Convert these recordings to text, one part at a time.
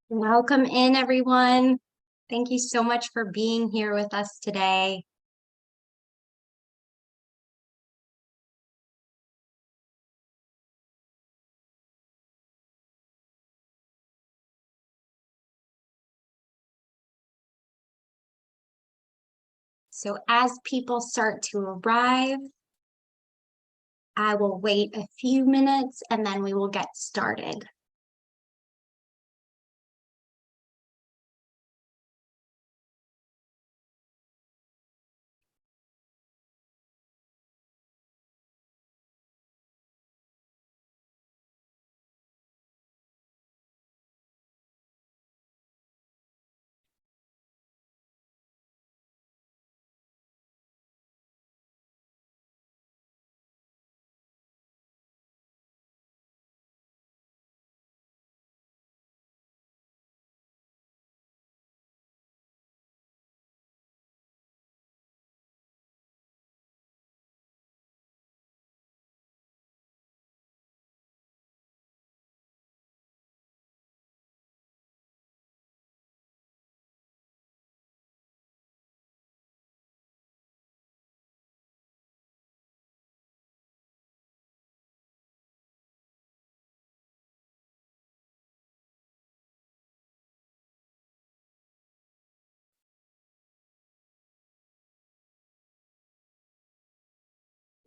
Welcome in, everyone. Thank you so much for being here with us today. So as people start to arrive, I will wait a few minutes and then we will get started.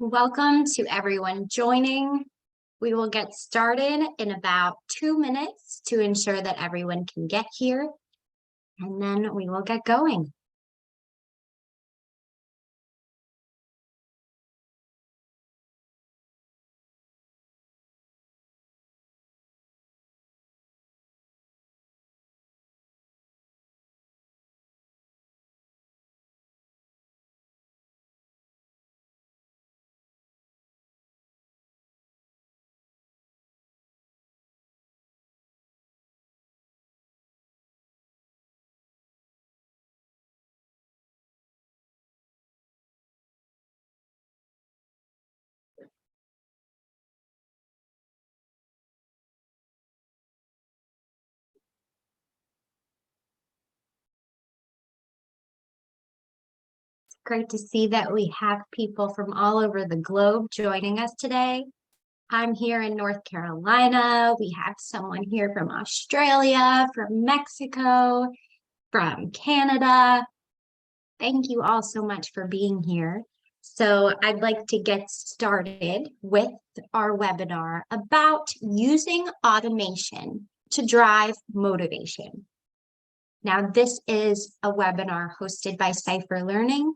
Welcome to everyone joining. We will get started in about 2 minutes to ensure that everyone can get here, and then we will get going. Great to see that we have people from all over the globe joining us today. I'm here in North Carolina. We have someone here from Australia, from Mexico, from Canada. Thank you all so much for being here. So I'd like to get started with our webinar about using automation to drive motivation. Now, this is a webinar hosted by CYPHER Learning,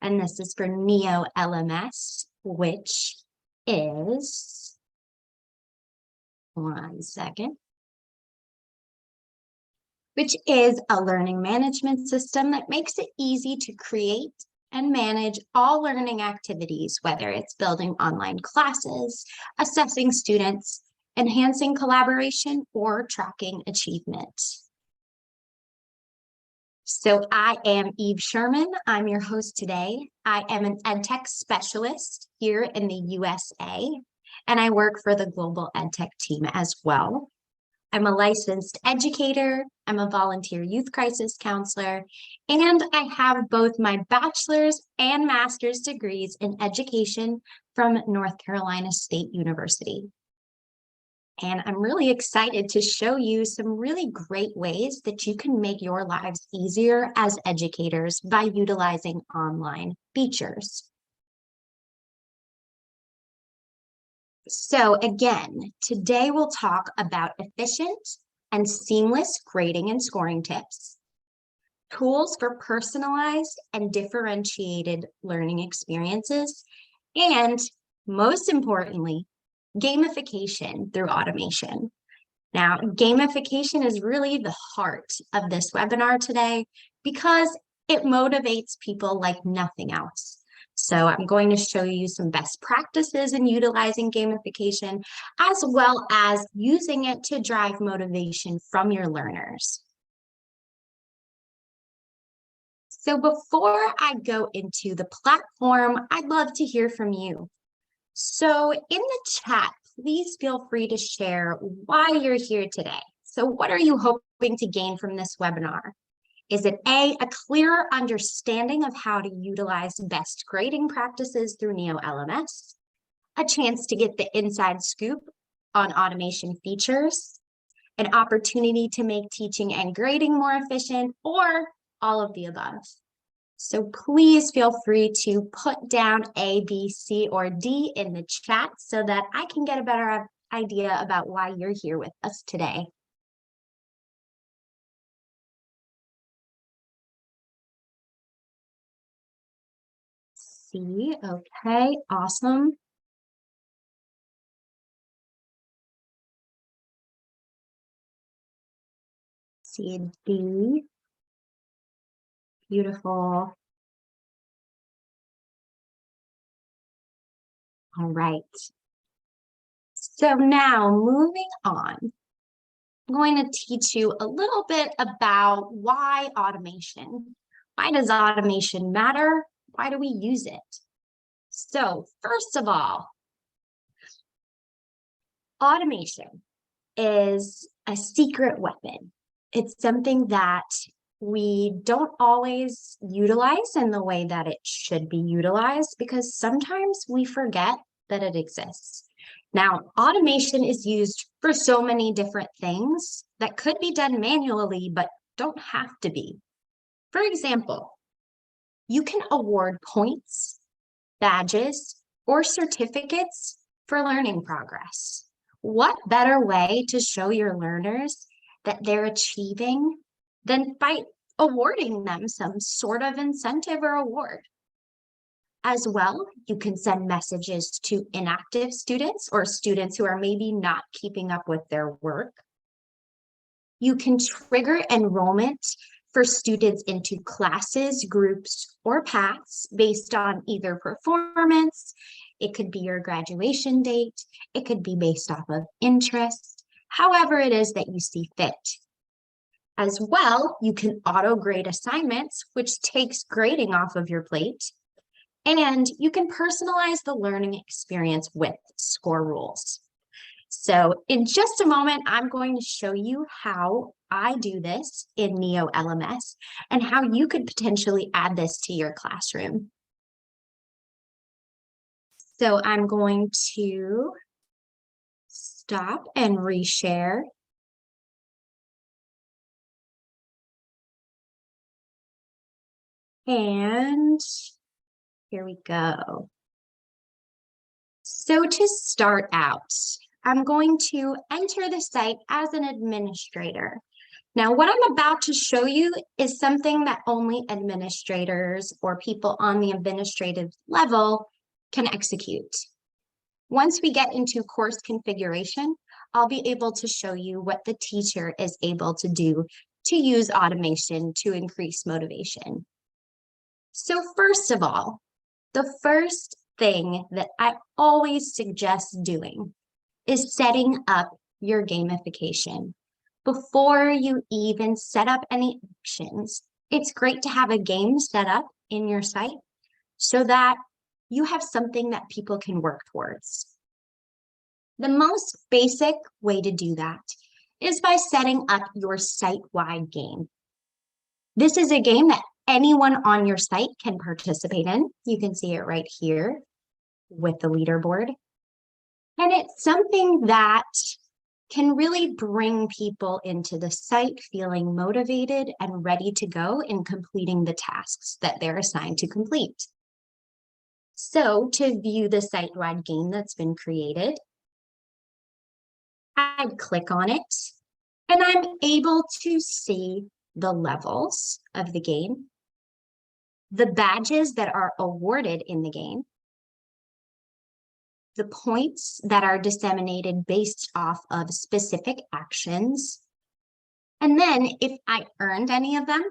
and this is for Neo LMS, which is, one second, which is a learning management system that makes it easy to create and manage all learning activities, whether it's building online classes, assessing students, enhancing collaboration, or tracking achievement. So I am Eve Sherman. I'm your host today. I am an EdTech specialist here in the USA, and I work for the Global EdTech team as well. I'm a licensed educator, I'm a volunteer youth crisis counselor, and I have both my bachelor's and master's degrees in education from North Carolina State University. And I'm really excited to show you some really great ways that you can make your lives easier as educators by utilizing online features. So again, today we'll talk about efficient and seamless grading and scoring tips, tools for personalized and differentiated learning experiences, and most importantly, gamification through automation. Now, gamification is really the heart of this webinar today because it motivates people like nothing else. So I'm going to show you some best practices in utilizing gamification, as well as using it to drive motivation from your learners. So before I go into the platform, I'd love to hear from you. So in the chat, please feel free to share why you're here today. So what are you hoping to gain from this webinar? Is it A, a clearer understanding of how to utilize best grading practices through Neo LMS, a chance to get the inside scoop on automation features, an opportunity to make teaching and grading more efficient, or all of the above? So please feel free to put down A, B, C, or D in the chat so that I can get a better idea about why you're here with us today. C, okay, awesome. C and D, beautiful. All right. So now moving on, I'm going to teach you a little bit about why automation. Why does automation matter? Why do we use it? So first of all, automation is a secret weapon. It's something that we don't always utilize in the way that it should be utilized because sometimes we forget that it exists. Now, automation is used for so many different things that could be done manually, but don't have to be. For example, you can award points, badges, or certificates for learning progress. What better way to show your learners that they're achieving than by awarding them some sort of incentive or award? As well, you can send messages to inactive students or students who are maybe not keeping up with their work. You can trigger enrollment for students into classes, groups, or paths based on either performance. It could be your graduation date. It could be based off of interest, however it is that you see fit. As well, you can auto-grade assignments, which takes grading off of your plate. And you can personalize the learning experience with score rules. So in just a moment, I'm going to show you how I do this in Neo LMS and how you could potentially add this to your classroom. So I'm going to stop and reshare. And here we go. So to start out, I'm going to enter the site as an administrator. Now, what I'm about to show you is something that only administrators or people on the administrative level can execute. Once we get into course configuration, I'll be able to show you what the teacher is able to do to use automation to increase motivation. So first of all, the first thing that I always suggest doing is setting up your gamification. Before you even set up any actions, it's great to have a game set up in your site so that you have something that people can work towards. The most basic way to do that is by setting up your site-wide game. This is a game that anyone on your site can participate in. You can see it right here with the leaderboard. And it's something that can really bring people into the site feeling motivated and ready to go in completing the tasks that they're assigned to complete. So to view the site-wide game that's been created, I click on it and I'm able to see the levels of the game, the badges that are awarded in the game, the points that are disseminated based off of specific actions. And then if I earned any of them,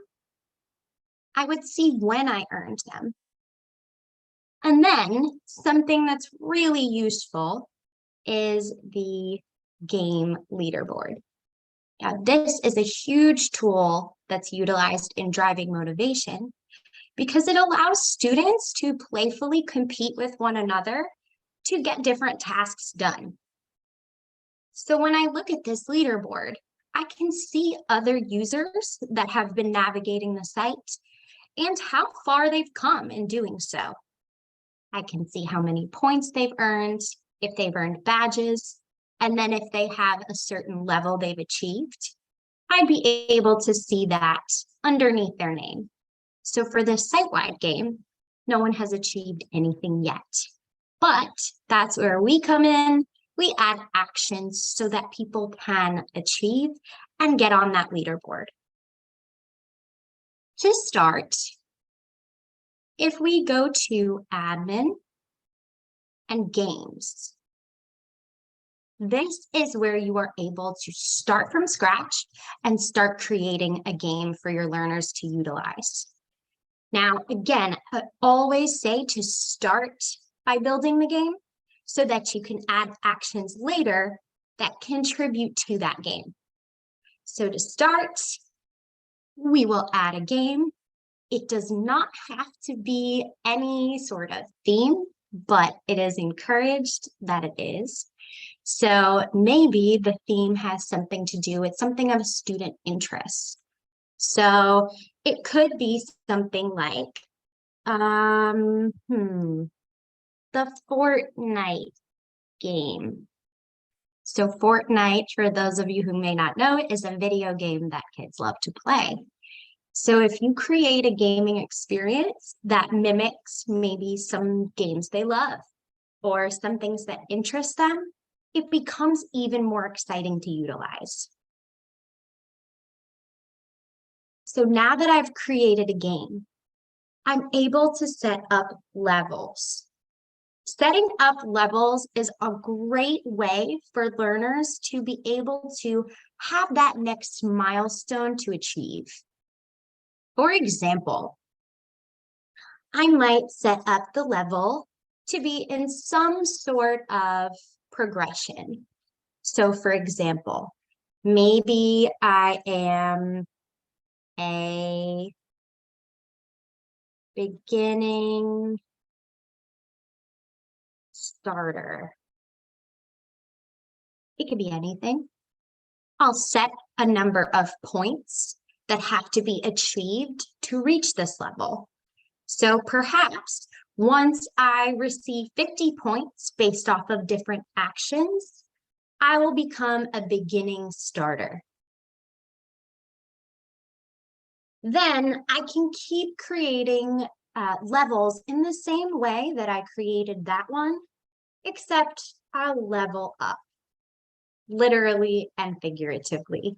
I would see when I earned them. And then something that's really useful is the game leaderboard. Now, this is a huge tool that's utilized in driving motivation because it allows students to playfully compete with one another to get different tasks done. So when I look at this leaderboard, I can see other users that have been navigating the site and how far they've come in doing so. I can see how many points they've earned, if they've earned badges, and then if they have a certain level they've achieved, I'd be able to see that underneath their name. So for this site-wide game, no one has achieved anything yet. But that's where we come in. We add actions so that people can achieve and get on that leaderboard. To start, if we go to admin and games, this is where you are able to start from scratch and start creating a game for your learners to utilize. Now, again, I always say to start by building the game so that you can add actions later that contribute to that game. So to start, we will add a game. It does not have to be any sort of theme, but it is encouraged that it is. So maybe the theme has something to do with something of student interest. So it could be something like the Fortnite game. So Fortnite, for those of you who may not know, is a video game that kids love to play. So if you create a gaming experience that mimics maybe some games they love or some things that interest them, it becomes even more exciting to utilize. So now that I've created a game, I'm able to set up levels. Setting up levels is a great way for learners to be able to have that next milestone to achieve. For example, I might set up the level to be in some sort of progression. So for example, maybe I am a beginning starter. It could be anything. I'll set a number of points that have to be achieved to reach this level. So perhaps once I receive 50 points based off of different actions, I will become a beginning starter. Then I can keep creating levels in the same way that I created that one, except I'll level up, literally and figuratively.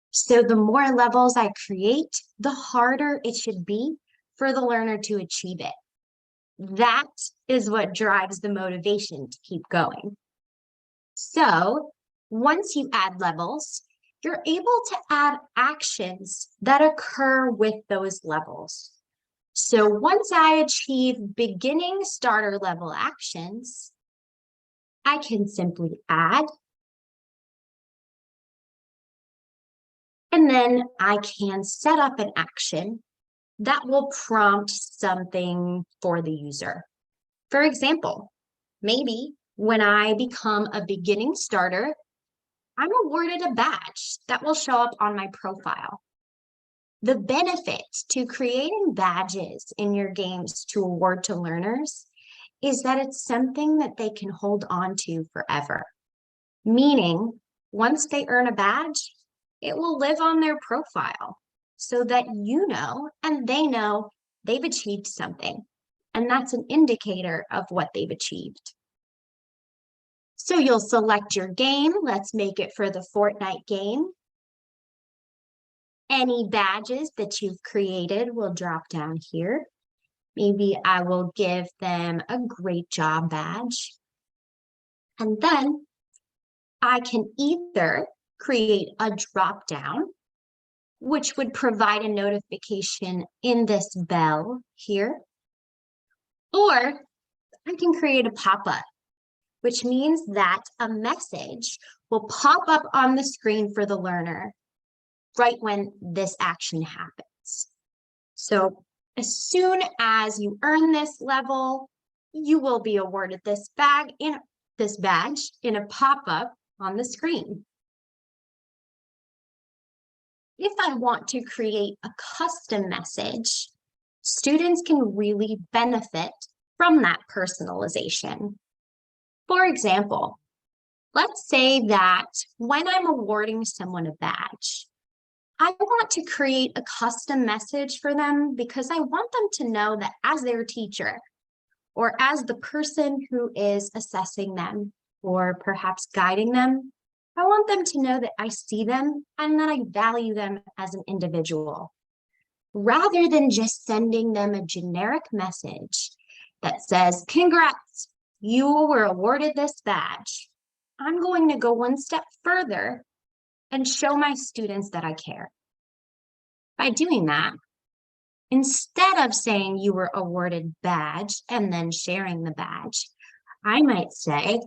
So the more levels I create, the harder it should be for the learner to achieve it. That is what drives the motivation to keep going. So once you add levels, you're able to add actions that occur with those levels. So once I achieve beginning starter level actions, I can simply add, and then I can set up an action that will prompt something for the user. For example, maybe when I become a beginning starter, I'm awarded a badge that will show up on my profile. The benefit to creating badges in your games to award to learners is that it's something that they can hold on to forever. Meaning, once they earn a badge, it will live on their profile so that you know and they know they've achieved something. And that's an indicator of what they've achieved. So you'll select your game. Let's make it for the Fortnite game. Any badges that you've created will drop down here. Maybe I will give them a great job badge. And then I can either create a drop down, which would provide a notification in this bell here, or I can create a pop-up, which means that a message will pop up on the screen for the learner right when this action happens. So as soon as you earn this level, you will be awarded this badge in a pop-up on the screen. If I want to create a custom message, students can really benefit from that personalization. For example, let's say that when I'm awarding someone a badge, I want to create a custom message for them because I want them to know that as their teacher or as the person who is assessing them or perhaps guiding them, I want them to know that I see them and that I value them as an individual. Rather than just sending them a generic message that says, congrats, you were awarded this badge, I'm going to go one step further and show my students that I care. By doing that, instead of saying you were awarded badge and then sharing the badge, I might say,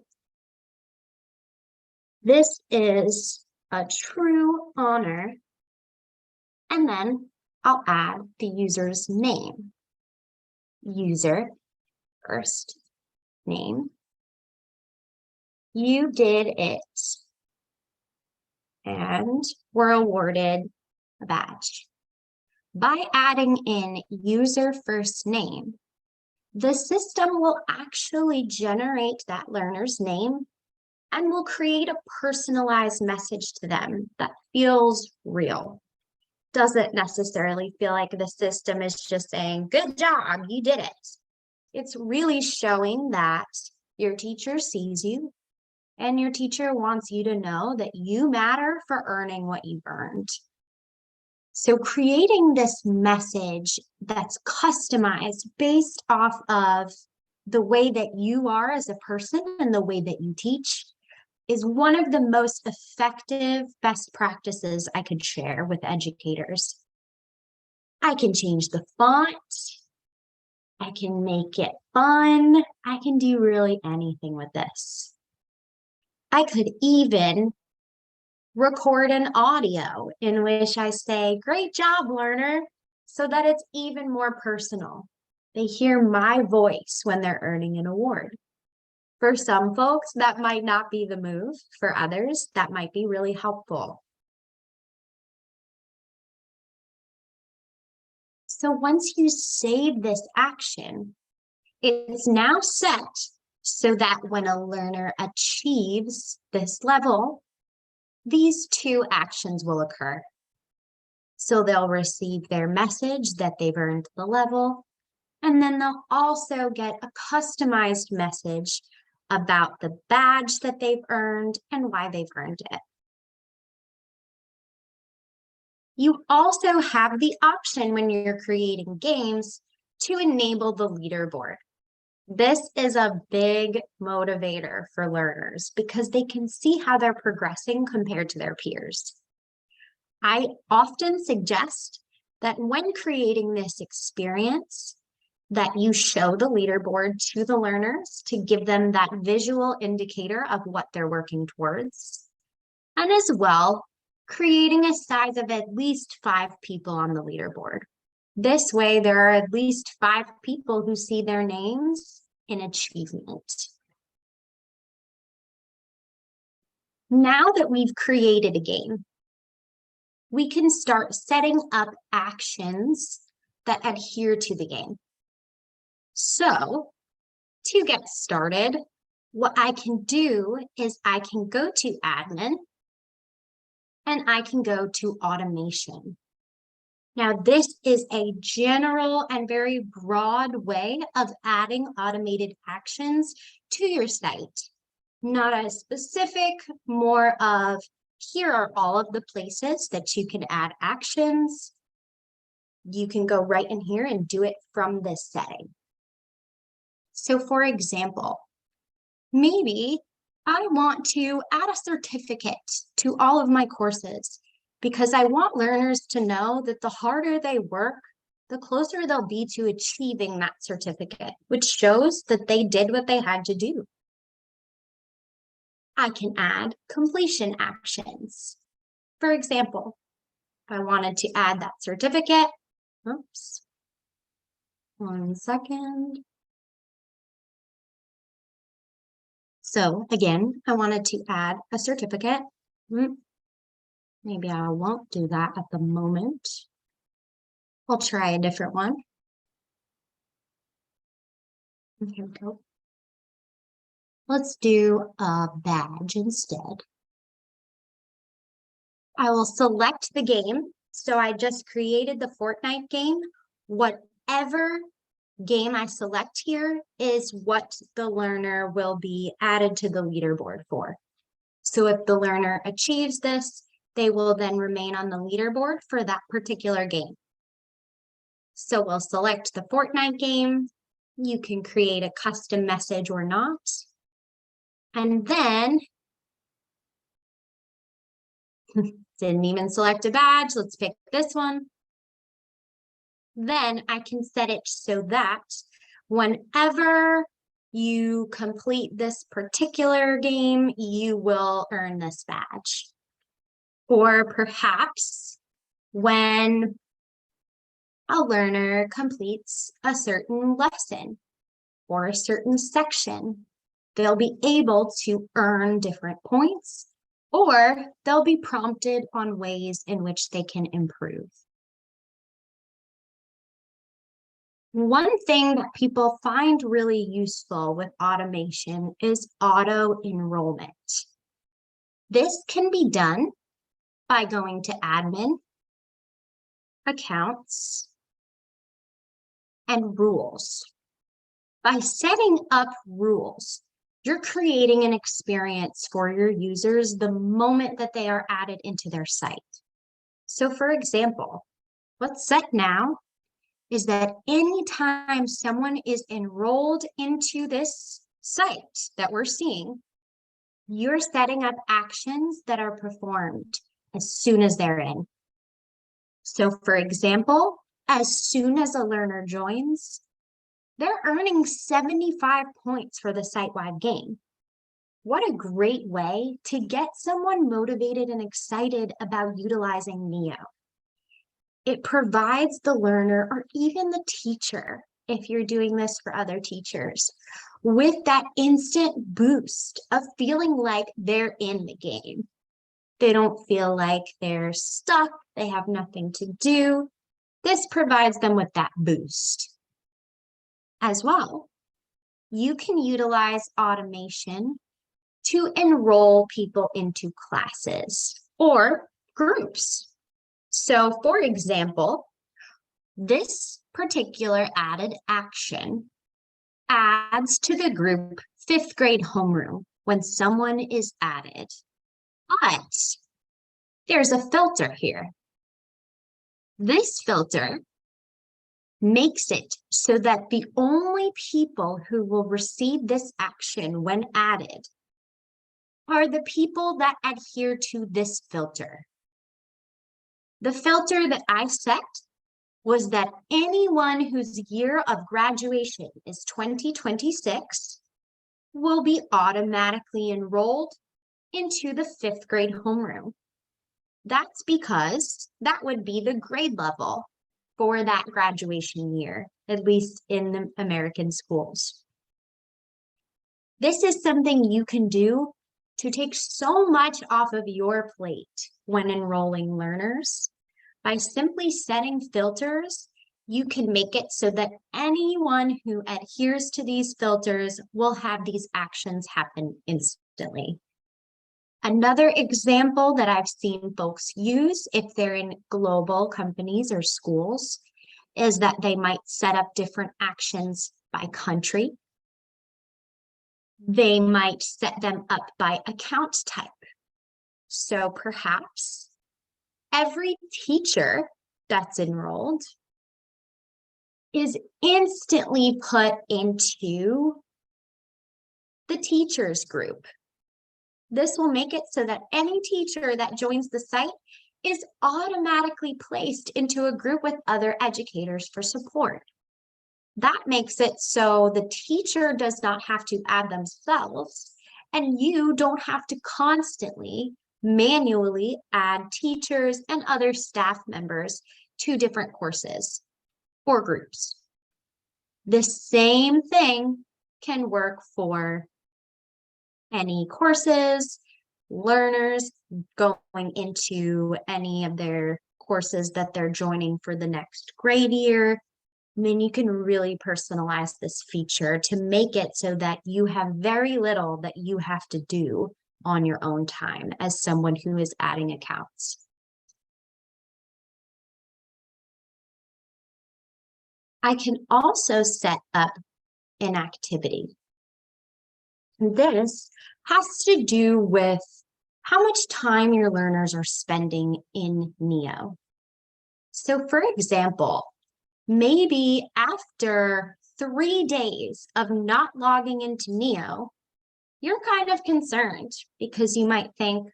this is a true honor, and then I'll add the user's name. User, first name. You did it and were awarded a badge. By adding in user first name, the system will actually generate that learner's name and will create a personalized message to them that feels real. Doesn't necessarily feel like the system is just saying, good job, you did it. It's really showing that your teacher sees you and your teacher wants you to know that you matter for earning what you've earned. So creating this message that's customized based off of the way that you are as a person and the way that you teach is one of the most effective best practices I could share with educators. I can change the font. I can make it fun. I can do really anything with this. I could even record an audio in which I say, great job, learner, so that it's even more personal. They hear my voice when they're earning an award. For some folks, that might not be the move. For others, that might be really helpful. So once you save this action, it's now set so that when a learner achieves this level, these two actions will occur. So they'll receive their message that they've earned the level, and then they'll also get a customized message about the badge that they've earned and why they've earned it. You also have the option when you're creating games to enable the leaderboard. This is a big motivator for learners because they can see how they're progressing compared to their peers. I often suggest that when creating this experience, that you show the leaderboard to the learners to give them that visual indicator of what they're working towards. And as well, creating a size of at least 5 people on the leaderboard. This way, there are at least 5 people who see their names in achievement. Now that we've created a game, we can start setting up actions that adhere to the game. So, to get started, what I can do is I can go to admin and I can go to automation. Now, this is a general and very broad way of adding automated actions to your site. Not as specific, more of here are all of the places that you can add actions. You can go right in here and do it from this setting. So for example, maybe I want to add a certificate to all of my courses because I want learners to know that the harder they work, the closer they'll be to achieving that certificate, which shows that they did what they had to do. I can add completion actions. For example, if I wanted to add that certificate, oops, 1 second. So again, I wanted to add a certificate. Maybe I won't do that at the moment. I'll try a different one. Here we go. Let's do a badge instead. I will select the game. So I just created the Fortnite game. Whatever game I select here is what the learner will be added to the leaderboard for. So if the learner achieves this, they will then remain on the leaderboard for that particular game. So we'll select the Fortnite game. You can create a custom message or not. And then, didn't even select a badge. Let's pick this one. Then I can set it so that whenever you complete this particular game, you will earn this badge. Or perhaps when a learner completes a certain lesson or a certain section, they'll be able to earn different points, or they'll be prompted on ways in which they can improve. One thing that people find really useful with automation is auto enrollment. This can be done by going to admin, accounts, and rules. By setting up rules, you're creating an experience for your users the moment that they are added into their site. So for example, what's set now is that anytime someone is enrolled into this site that we're seeing, you're setting up actions that are performed as soon as they're in. So for example, as soon as a learner joins, they're earning 75 points for the site-wide game. What a great way to get someone motivated and excited about utilizing Neo. It provides the learner or even the teacher, if you're doing this for other teachers, with that instant boost of feeling like they're in the game. They don't feel like they're stuck, they have nothing to do. This provides them with that boost. As well, you can utilize automation to enroll people into classes or groups. So for example, this particular added action adds to the group 5th grade homeroom when someone is added. But there's a filter here. This filter makes it so that the only people who will receive this action when added are the people that adhere to this filter. The filter that I set was that anyone whose year of graduation is 2026 will be automatically enrolled into the 5th grade homeroom. That's because that would be the grade level for that graduation year, at least in the American schools. This is something you can do to take so much off of your plate when enrolling learners. By simply setting filters, you can make it so that anyone who adheres to these filters will have these actions happen instantly. Another example that I've seen folks use if they're in global companies or schools is that they might set up different actions by country. They might set them up by account type. So perhaps every teacher that's enrolled is instantly put into the teachers group. This will make it so that any teacher that joins the site is automatically placed into a group with other educators for support. That makes it so the teacher does not have to add themselves, and you don't have to constantly manually add teachers and other staff members to different courses or groups. The same thing can work for any courses, learners going into any of their courses that they're joining for the next grade year. I mean, you can really personalize this feature to make it so that you have very little that you have to do on your own time as someone who is adding accounts. I can also set up Inactivity. This has to do with how much time your learners are spending in Neo. So for example, maybe after 3 days of not logging into Neo, you're kind of concerned because you might think,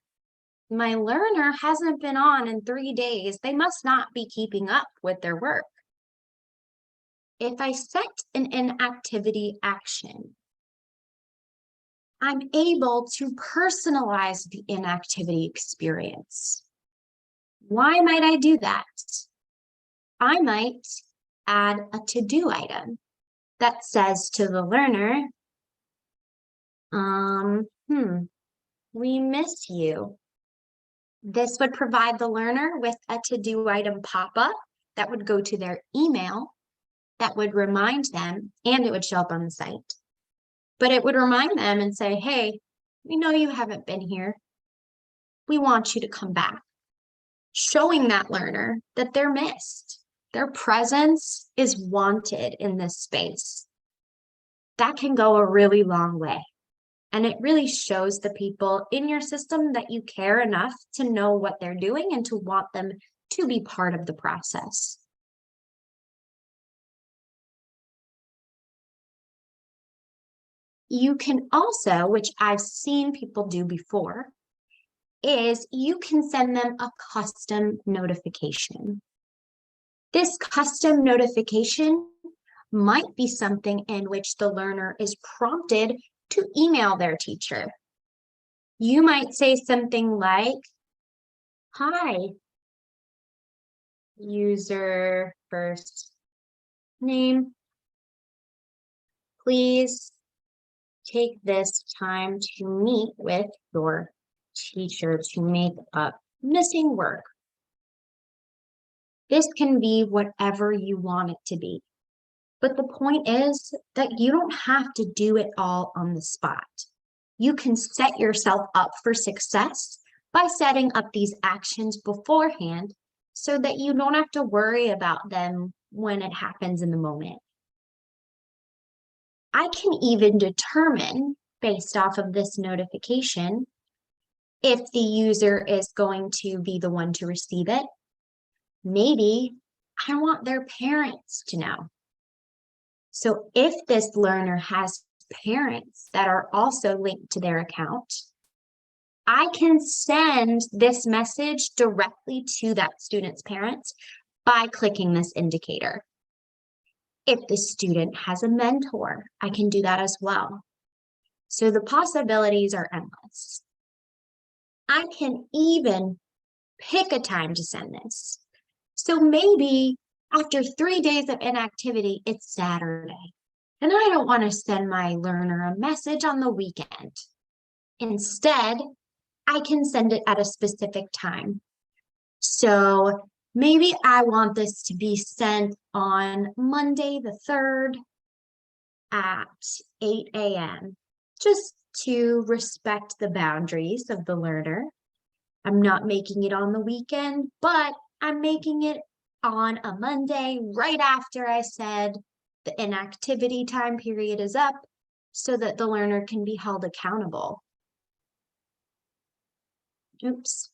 my learner hasn't been on in 3 days. They must not be keeping up with their work. If I set an inactivity action, I'm able to personalize the inactivity experience. Why might I do that? I might add a to-do item that says to the learner, we miss you. This would provide the learner with a to-do item pop-up that would go to their email, that would remind them, and it would show up on the site. But it would remind them and say, hey, we know you haven't been here. We want you to come back. Showing that learner that they're missed. Their presence is wanted in this space. That can go a really long way. And it really shows the people in your system that you care enough to know what they're doing and to want them to be part of the process. You can also, which I've seen people do before, is you can send them a custom notification. This custom notification might be something in which the learner is prompted to email their teacher. You might say something like, hi, user first name, please take this time to meet with your teacher to make up missing work. This can be whatever you want it to be. But the point is that you don't have to do it all on the spot. You can set yourself up for success by setting up these actions beforehand so that you don't have to worry about them when it happens in the moment. I can even determine, based off of this notification, if the user is going to be the one to receive it. Maybe I want their parents to know. So if this learner has parents that are also linked to their account, I can send this message directly to that student's parents by clicking this indicator. If the student has a mentor, I can do that as well. So the possibilities are endless. I can even pick a time to send this. So maybe after 3 days of inactivity, it's Saturday, and I don't want to send my learner a message on the weekend. Instead, I can send it at a specific time. So maybe I want this to be sent on Monday the 3rd at 8 a.m., just to respect the boundaries of the learner. I'm not making it on the weekend, but I'm making it on a Monday right after I said the inactivity time period is up so that the learner can be held accountable. Oops.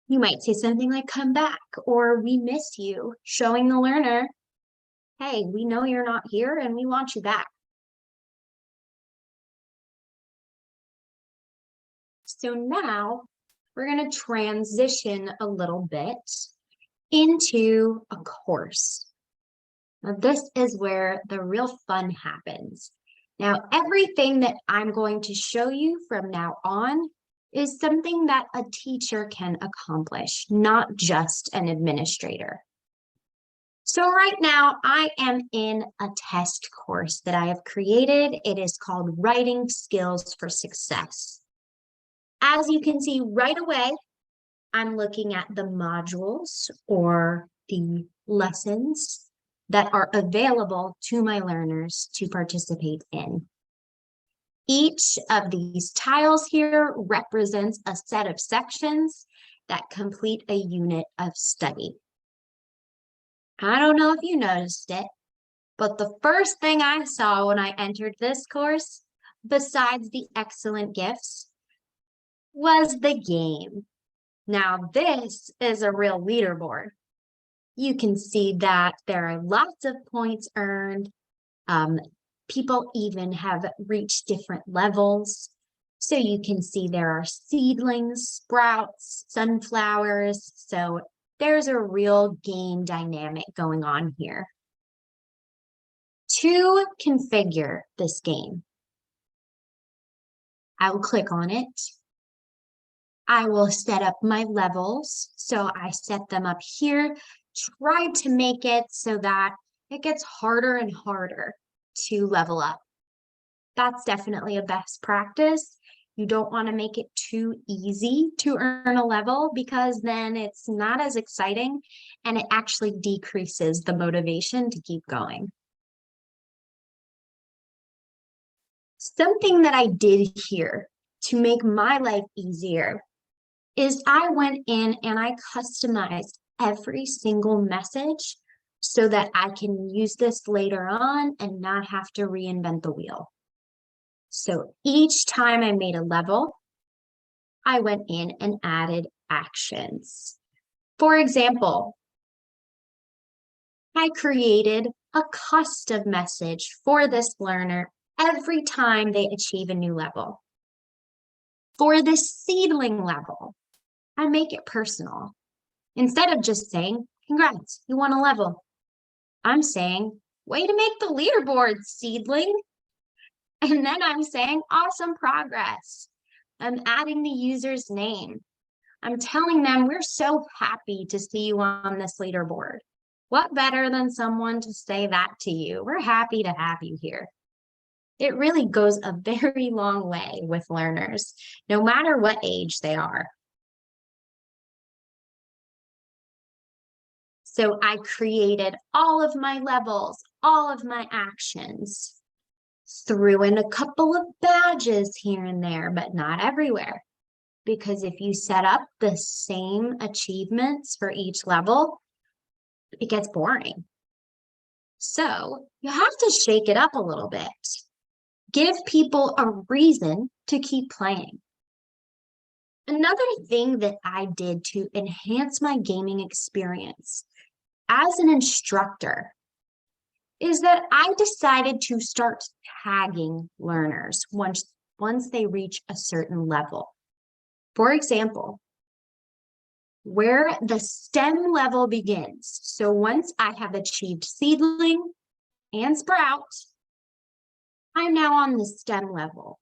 You might say something like, come back, or we miss you, showing the learner, hey, we know you're not here and we want you back. So now we're going to transition a little bit into a course. Now, this is where the real fun happens. Now, everything that I'm going to show you from now on is something that a teacher can accomplish, not just an administrator. So right now I am in a test course that I have created. It is called Writing Skills for Success. As you can see right away, I'm looking at the modules or the lessons that are available to my learners to participate in. Each of these tiles here represents a set of sections that complete a unit of study. I don't know if you noticed it, but the first thing I saw when I entered this course, besides the excellent gifts, was the game. Now, this is a real leaderboard. You can see that there are lots of points earned. People even have reached different levels. So you can see there are seedlings, sprouts, sunflowers. So there's a real game dynamic going on here. To configure this game, I will click on it. I will set up my levels. So I set them up here, try to make it so that it gets harder and harder to level up. That's definitely a best practice. You don't want to make it too easy to earn a level because then it's not as exciting and it actually decreases the motivation to keep going. Something that I did here to make my life easier is I went in and I customized every single message so that I can use this later on and not have to reinvent the wheel. So each time I made a level, I went in and added actions. For example, I created a custom message for this learner every time they achieve a new level. For this seedling level, I make it personal. Instead of just saying, congrats, you won a level, I'm saying, way to make the leaderboard, seedling. And then I'm saying, awesome progress. I'm adding the user's name. I'm telling them we're so happy to see you on this leaderboard. What better than someone to say that to you? We're happy to have you here. It really goes a very long way with learners, no matter what age they are. So I created all of my levels, all of my actions, threw in a couple of badges here and there, but not everywhere. Because if you set up the same achievements for each level, it gets boring. So you have to shake it up a little bit. Give people a reason to keep playing. Another thing that I did to enhance my gaming experience as an instructor is that I decided to start tagging learners once they reach a certain level. For example, where the STEM level begins. So once I have achieved seedling and sprout, I'm now on the STEM level.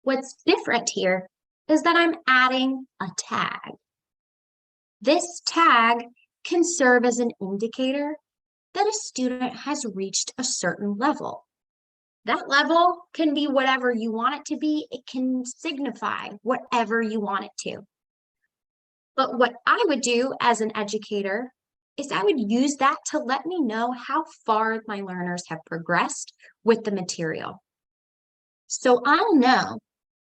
What's different here is that I'm adding a tag. This tag can serve as an indicator that a student has reached a certain level. That level can be whatever you want it to be. It can signify whatever you want it to. But what I would do as an educator is I would use that to let me know how far my learners have progressed with the material. So I'll know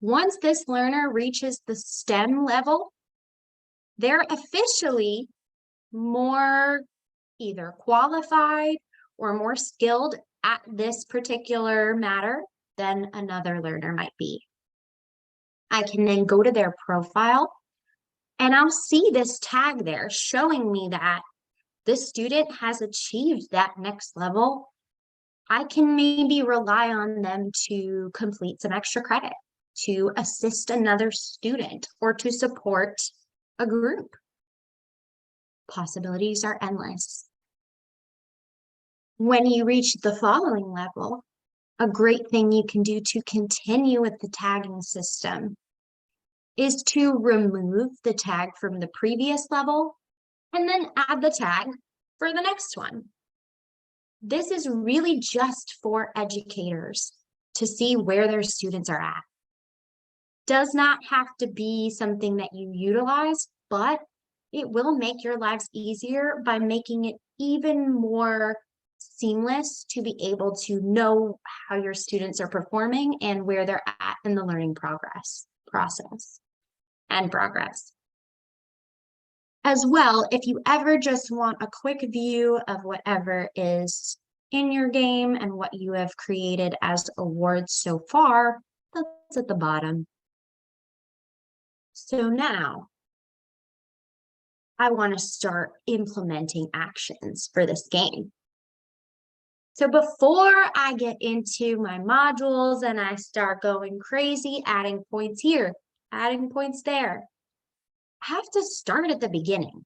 once this learner reaches the STEM level, they're officially more either qualified or more skilled at this particular matter than another learner might be. I can then go to their profile and I'll see this tag there showing me that this student has achieved that next level. I can maybe rely on them to complete some extra credit, to assist another student, or to support a group. Possibilities are endless. When you reach the following level, a great thing you can do to continue with the tagging system is to remove the tag from the previous level and then add the tag for the next one. This is really just for educators to see where their students are at. Does not have to be something that you utilize, but it will make your lives easier by making it even more seamless to be able to know how your students are performing and where they're at in the learning process. As well, if you ever just want a quick view of whatever is in your game and what you have created as awards so far, that's at the bottom. So now I want to start implementing actions for this game. So before I get into my modules and I start going crazy, adding points here, adding points there, I have to start at the beginning,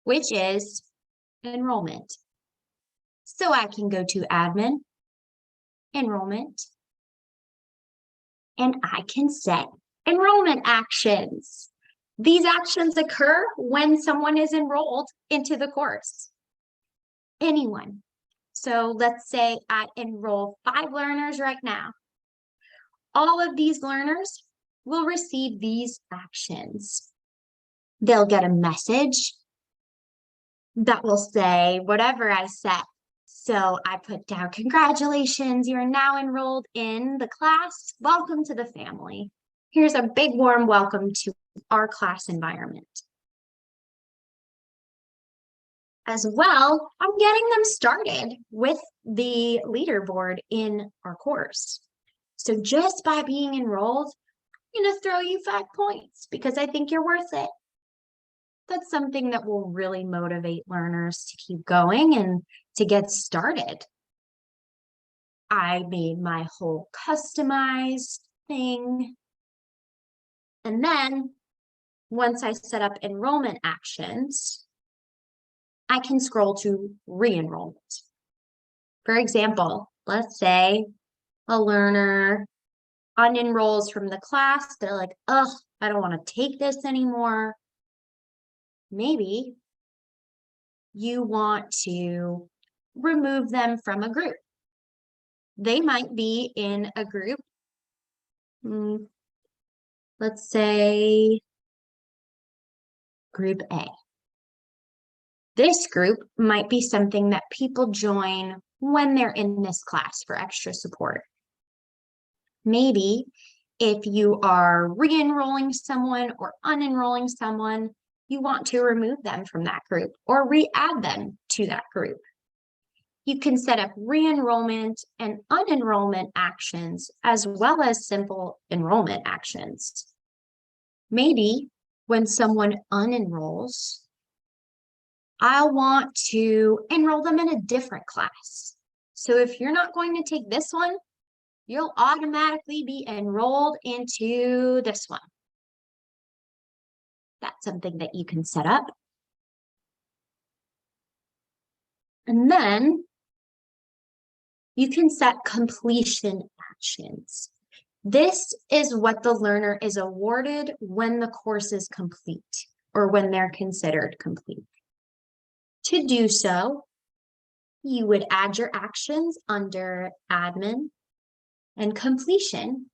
which is enrollment. So I can go to admin, enrollment, and I can set enrollment actions. These actions occur when someone is enrolled into the course. Anyone. So let's say I enroll 5 learners right now. All of these learners will receive these actions. They'll get a message that will say whatever I set. So I put down, congratulations, you're now enrolled in the class. Welcome to the family. Here's a big warm welcome to our class environment. As well, I'm getting them started with the leaderboard in our course. So just by being enrolled, I'm going to throw you 5 points because I think you're worth it. That's something that will really motivate learners to keep going and to get started. I made my whole customized thing. And then once I set up enrollment actions, I can scroll to re-enrollment. For example, let's say a learner unenrolls from the class. They're like, ugh, I don't want to take this anymore. Maybe you want to remove them from a group. They might be in a group, let's say group A. This group might be something that people join when they're in this class for extra support. Maybe if you are re-enrolling someone or unenrolling someone, you want to remove them from that group or re-add them to that group. You can set up re-enrollment and unenrollment actions as well as simple enrollment actions. Maybe when someone unenrolls, I want to enroll them in a different class. So if you're not going to take this one, you'll automatically be enrolled into this one. That's something that you can set up. And then you can set completion actions. This is what the learner is awarded when the course is complete or when they're considered complete. To do so, you would add your actions under admin and completion.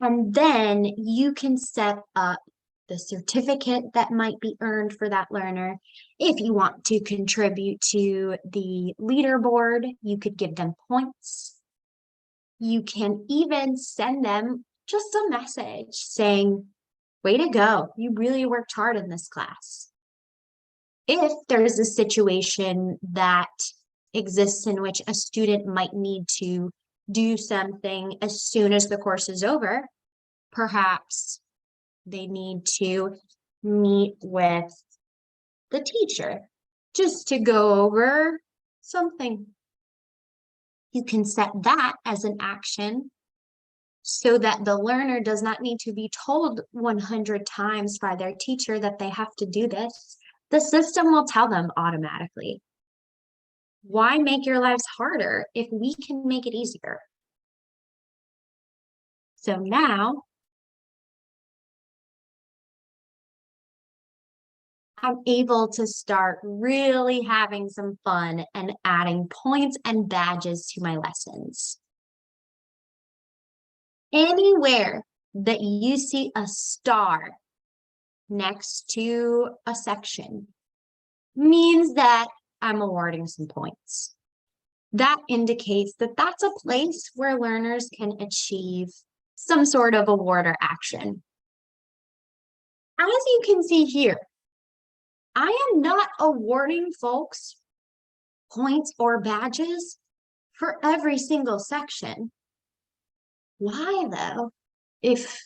And then you can set up the certificate that might be earned for that learner. If you want to contribute to the leaderboard, you could give them points. You can even send them just a message saying, way to go, you really worked hard in this class. If there's a situation that exists in which a student might need to do something as soon as the course is over, perhaps they need to meet with the teacher just to go over something. You can set that as an action so that the learner does not need to be told 100 times by their teacher that they have to do this. The system will tell them automatically. Why make your lives harder if we can make it easier? So now I'm able to start really having some fun and adding points and badges to my lessons. Anywhere that you see a star next to a section means that I'm awarding some points. That indicates that that's a place where learners can achieve some sort of award or action. As you can see here, I am not awarding folks points or badges for every single section. Why though? If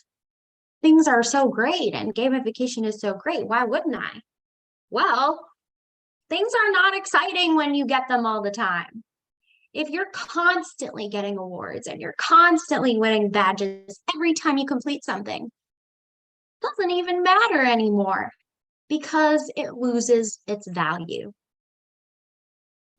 things are so great and gamification is so great, why wouldn't I? Well, things are not exciting when you get them all the time. If you're constantly getting awards and you're constantly winning badges every time you complete something, it doesn't even matter anymore because it loses its value.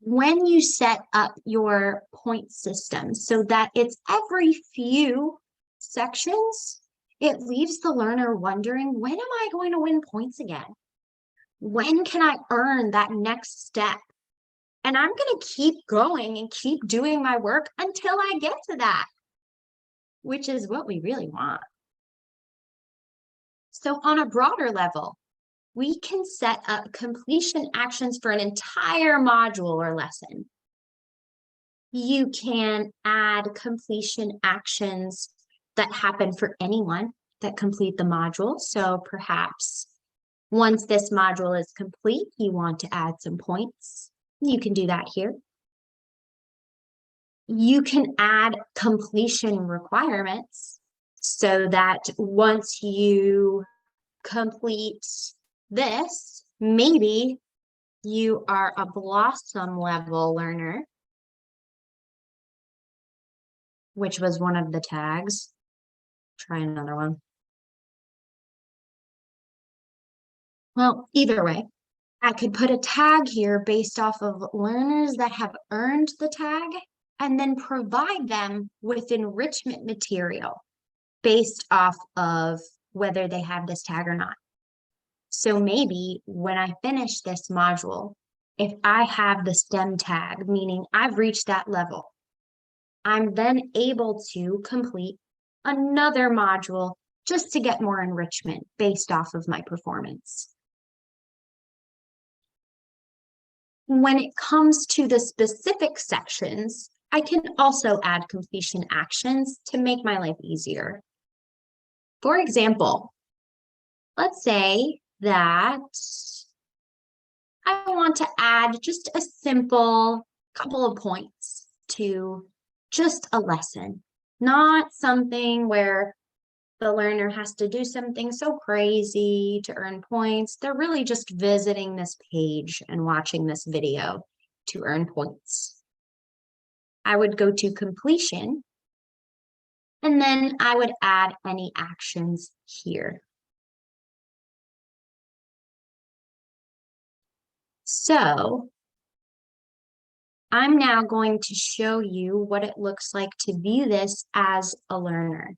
When you set up your point system so that it's every few sections, it leaves the learner wondering, when am I going to win points again? When can I earn that next step? And I'm going to keep going and keep doing my work until I get to that, which is what we really want. So on a broader level, we can set up completion actions for an entire module or lesson. You can add completion actions that happen for anyone that complete the module. So perhaps once this module is complete, you want to add some points. You can do that here. You can add completion requirements so that once you complete this, maybe you are a Blossom level learner, which was one of the tags. Try another one. Well, either way, I could put a tag here based off of learners that have earned the tag and then provide them with enrichment material based off of whether they have this tag or not. So maybe when I finish this module, if I have the STEM tag, meaning I've reached that level, I'm then able to complete another module just to get more enrichment based off of my performance. When it comes to the specific sections, I can also add completion actions to make my life easier. For example, let's say that I want to add just a simple couple of points to just a lesson, not something where the learner has to do something so crazy to earn points. They're really just visiting this page and watching this video to earn points. I would go to completion, and then I would add any actions here. So I'm now going to show you what it looks like to view this as a learner.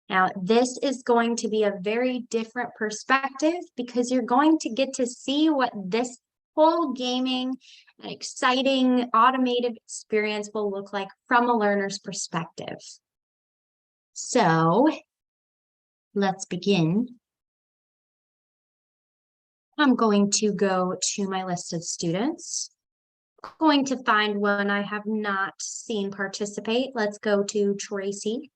Now, this is going to be a very different perspective because you're going to get to see what this whole gaming and exciting automated experience will look like from a learner's perspective. So let's begin. I'm going to go to my list of students. I'm going to find one I have not seen participate. Let's go to Tracy.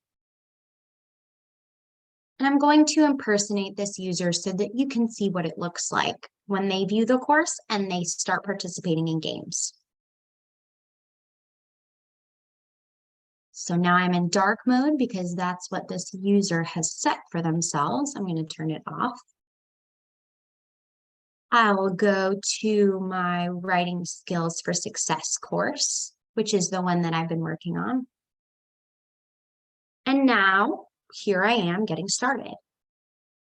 And I'm going to impersonate this user so that you can see what it looks like when they view the course and they start participating in games. So now I'm in dark mode because that's what this user has set for themselves. I'm going to turn it off. I will go to my Writing Skills for Success course, which is the one that I've been working on. And now here I am getting started.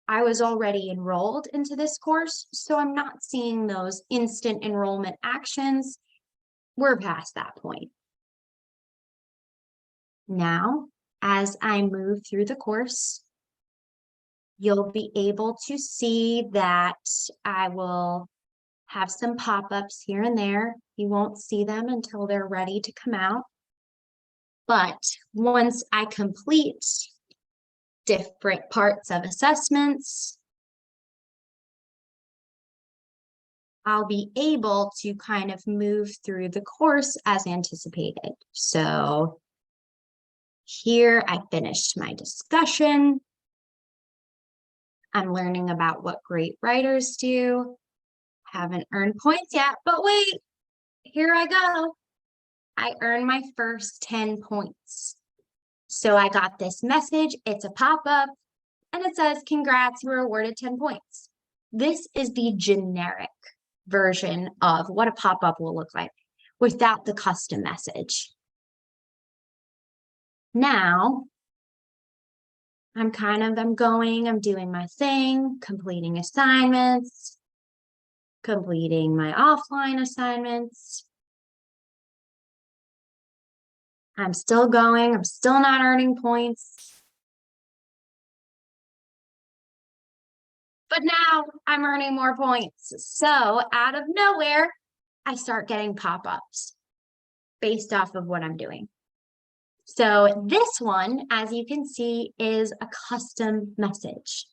I was already enrolled into this course, so I'm not seeing those instant enrollment actions. We're past that point. Now, as I move through the course, you'll be able to see that I will have some pop-ups here and there. You won't see them until they're ready to come out. But once I complete different parts of assessments, I'll be able to kind of move through the course as anticipated. So here I finished my discussion. I'm learning about what great writers do. Haven't earned points yet, but wait, here I go. I earned my first 10 points. So I got this message, it's a pop-up, and it says, congrats, you were awarded 10 points. This is the generic version of what a pop-up will look like without the custom message. Now, I'm doing my thing, completing assignments, completing my offline assignments. I'm still going, I'm still not earning points. But now I'm earning more points. So out of nowhere, I start getting pop-ups based off of what I'm doing. So this one, as you can see, is a custom message.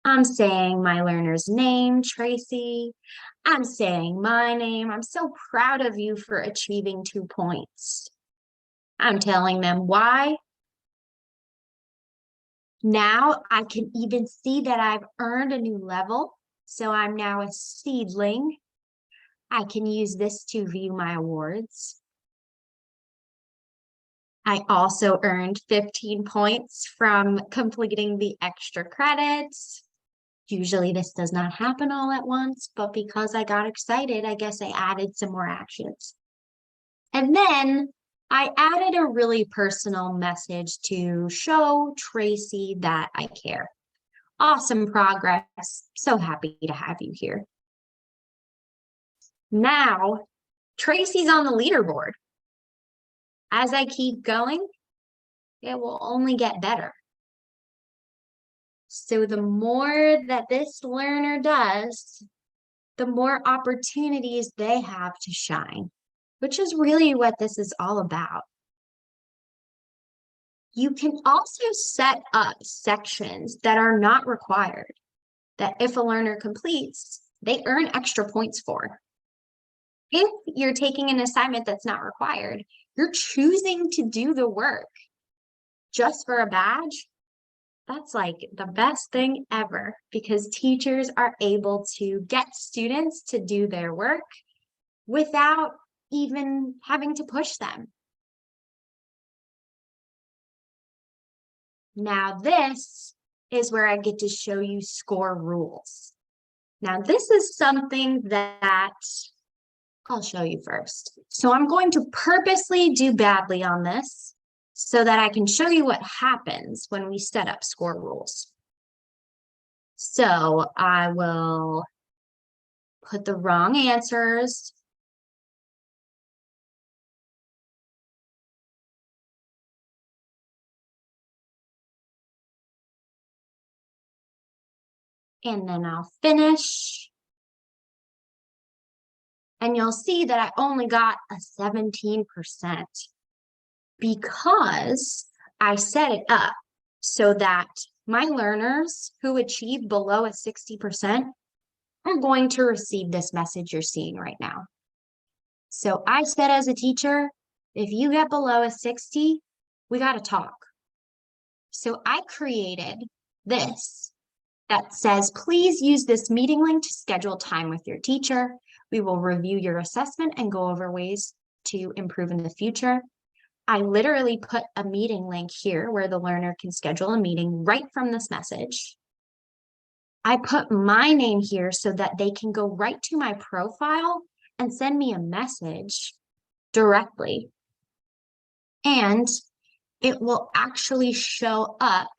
I'm saying my learner's name, Tracy. I'm saying my name. I'm so proud of you for achieving 2 points. I'm telling them why. Now I can even see that I've earned a new level. So I'm now a seedling. I can use this to view my awards. I also earned 15 points from completing the extra credits. Usually this does not happen all at once, but because I got excited, I guess I added some more actions. And then I added a really personal message to show Tracy that I care. Awesome progress. So happy to have you here. Now, Tracy's on the leaderboard. As I keep going, it will only get better. So the more that this learner does, the more opportunities they have to shine, which is really what this is all about. You can also set up sections that are not required, that if a learner completes, they earn extra points for. If you're taking an assignment that's not required, you're choosing to do the work just for a badge, that's like the best thing ever, because teachers are able to get students to do their work without even having to push them. Now this is where I get to show you score rules. Now this is something that I'll show you first. So I'm going to purposely do badly on this so that I can show you what happens when we set up score rules. So I will put the wrong answers. And then I'll finish. And you'll see that I only got a 17% because I set it up so that my learners who achieve below a 60% are going to receive this message you're seeing right now. So I said as a teacher, if you get below a 60, we got to talk. So I created this that says, please use this meeting link to schedule time with your teacher. We will review your assessment and go over ways to improve in the future. I literally put a meeting link here where the learner can schedule a meeting right from this message. I put my name here so that they can go right to my profile and send me a message directly. And it will actually show up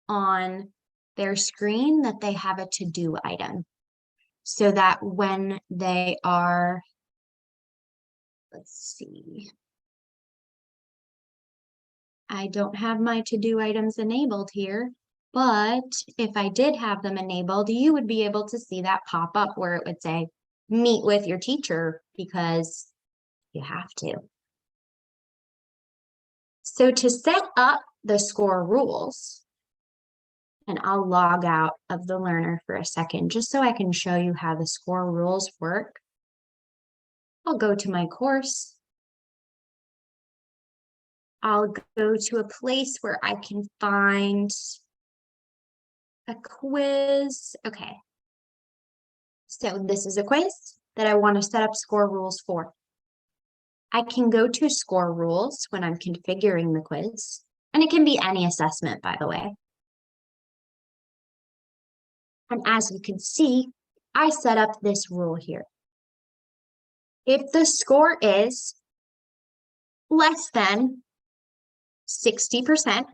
on their screen that they have a to-do item. So that when they are, let's see, I don't have my to-do items enabled here, But if I did have them enabled, you would be able to see that pop up where it would say, meet with your teacher, because you have to. So to set up the score rules, and I'll log out of the learner for a second, just so I can show you how the score rules work. I'll go to my course. I'll go to a place where I can find a quiz. Okay. So this is a quiz that I want to set up score rules for. I can go to score rules when I'm configuring the quiz, and it can be any assessment, by the way. And as you can see, I set up this rule here. If the score is less than 60%,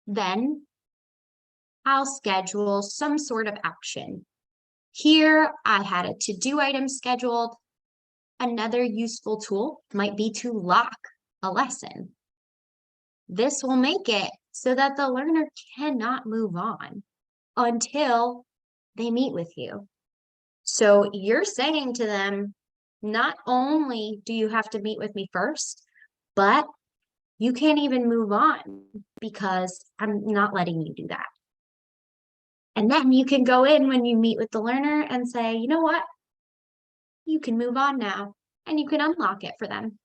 then I'll schedule some sort of action. Here, I had a to-do item scheduled. Another useful tool might be to lock a lesson. This will make it so that the learner cannot move on until they meet with you. So you're saying to them, not only do you have to meet with me first, but you can't even move on because I'm not letting you do that. And then you can go in when you meet with the learner and say, you know what? You can move on now, and you can unlock it for them.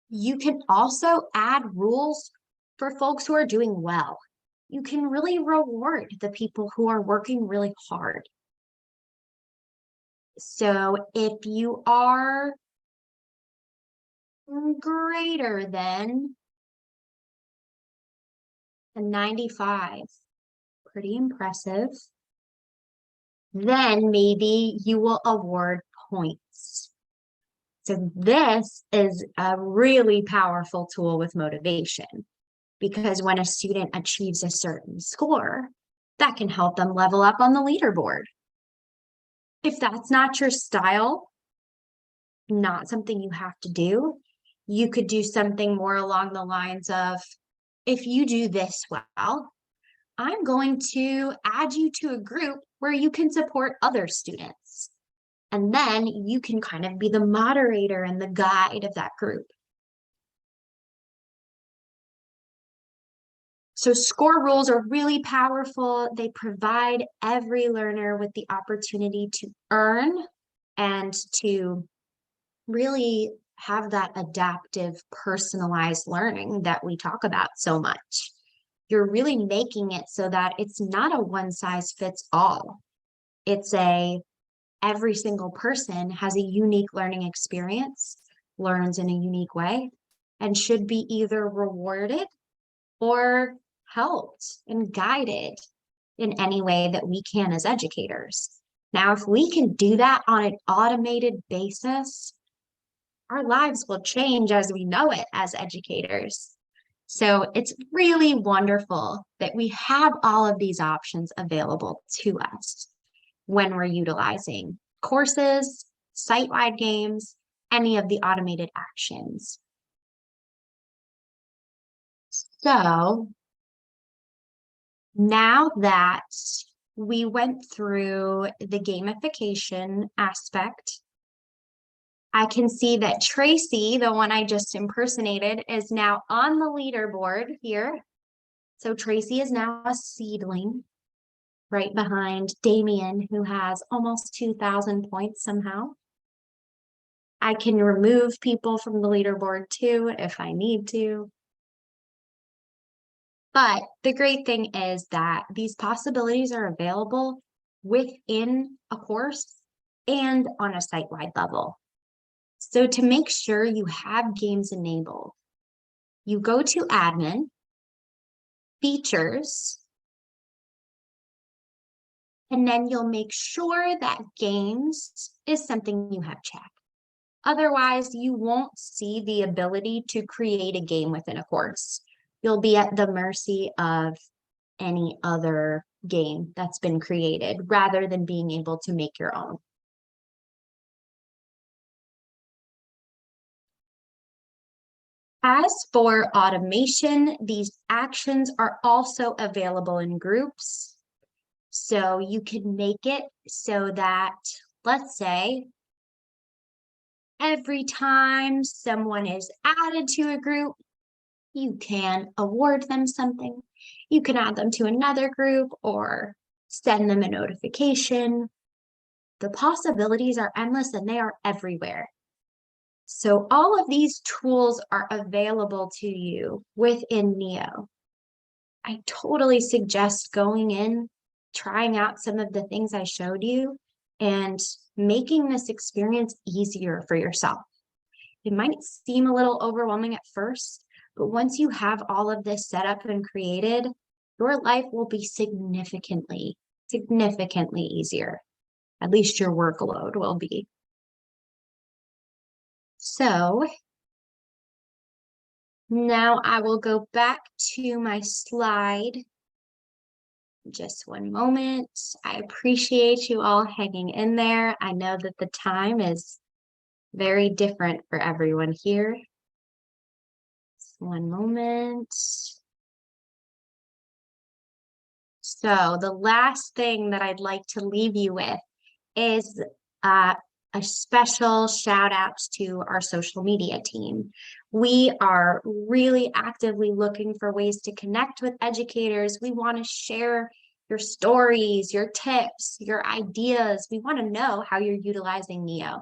You can also add rules for folks who are doing well. You can really reward the people who are working really hard. So if you are greater than a 95, pretty impressive, then maybe you will award points. So this is a really powerful tool with motivation, because when a student achieves a certain score, that can help them level up on the leaderboard. If that's not your style, not something you have to do, you could do something more along the lines of, if you do this well, I'm going to add you to a group where you can support other students. And then you can kind of be the moderator and the guide of that group. So score rules are really powerful. They provide every learner with the opportunity to earn and to really have that adaptive, personalized learning that we talk about so much. You're really making it so that it's not a one size fits all. It's every single person has a unique learning experience, learns in a unique way, and should be either rewarded or helped and guided in any way that we can as educators. Now, if we can do that on an automated basis, our lives will change as we know it as educators. So it's really wonderful that we have all of these options available to us when we're utilizing courses, site-wide games, any of the automated actions. So now that we went through the gamification aspect, I can see that Tracy, the one I just impersonated, is now on the leaderboard here. So Tracy is now a seedling, right behind Damien, who has almost 2,000 points somehow. I can remove people from the leaderboard too if I need to. But the great thing is that these possibilities are available within a course and on a site-wide level. So to make sure you have games enabled, you go to Admin, Features, and then you'll make sure that Games is something you have checked. Otherwise, you won't see the ability to create a game within a course. You'll be at the mercy of any other game that's been created rather than being able to make your own. As for automation, these actions are also available in groups. So you can make it so that, let's say, every time someone is added to a group, you can award them something. You can add them to another group or send them a notification. The possibilities are endless and they are everywhere. So all of these tools are available to you within Neo. I totally suggest going in, trying out some of the things I showed you, and making this experience easier for yourself. It might seem a little overwhelming at first, but once you have all of this set up and created, your life will be significantly easier. At least your workload will be. So now I will go back to my slide. Just one moment. I appreciate you all hanging in there. I know that the time is very different for everyone here. Just one moment. So the last thing that I'd like to leave you with is a special shout out to our social media team. We are really actively looking for ways to connect with educators. We want to share your stories, your tips, your ideas. We want to know how you're utilizing Neo.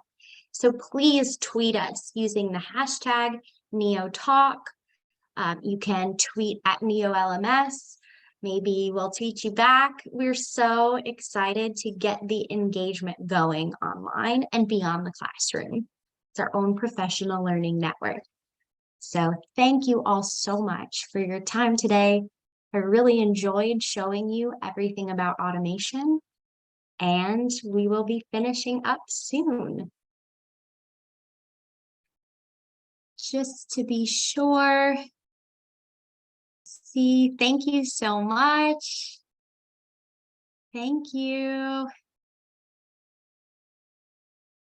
So please tweet us using the hashtag NeoTalk. You can tweet at NeoLMS. Maybe we'll tweet you back. We're so excited to get the engagement going online and beyond the classroom. It's our own professional learning network. So thank you all so much for your time today. I really enjoyed showing you everything about automation, and we will be finishing up soon. Just to be sure. See, thank you so much. Thank you.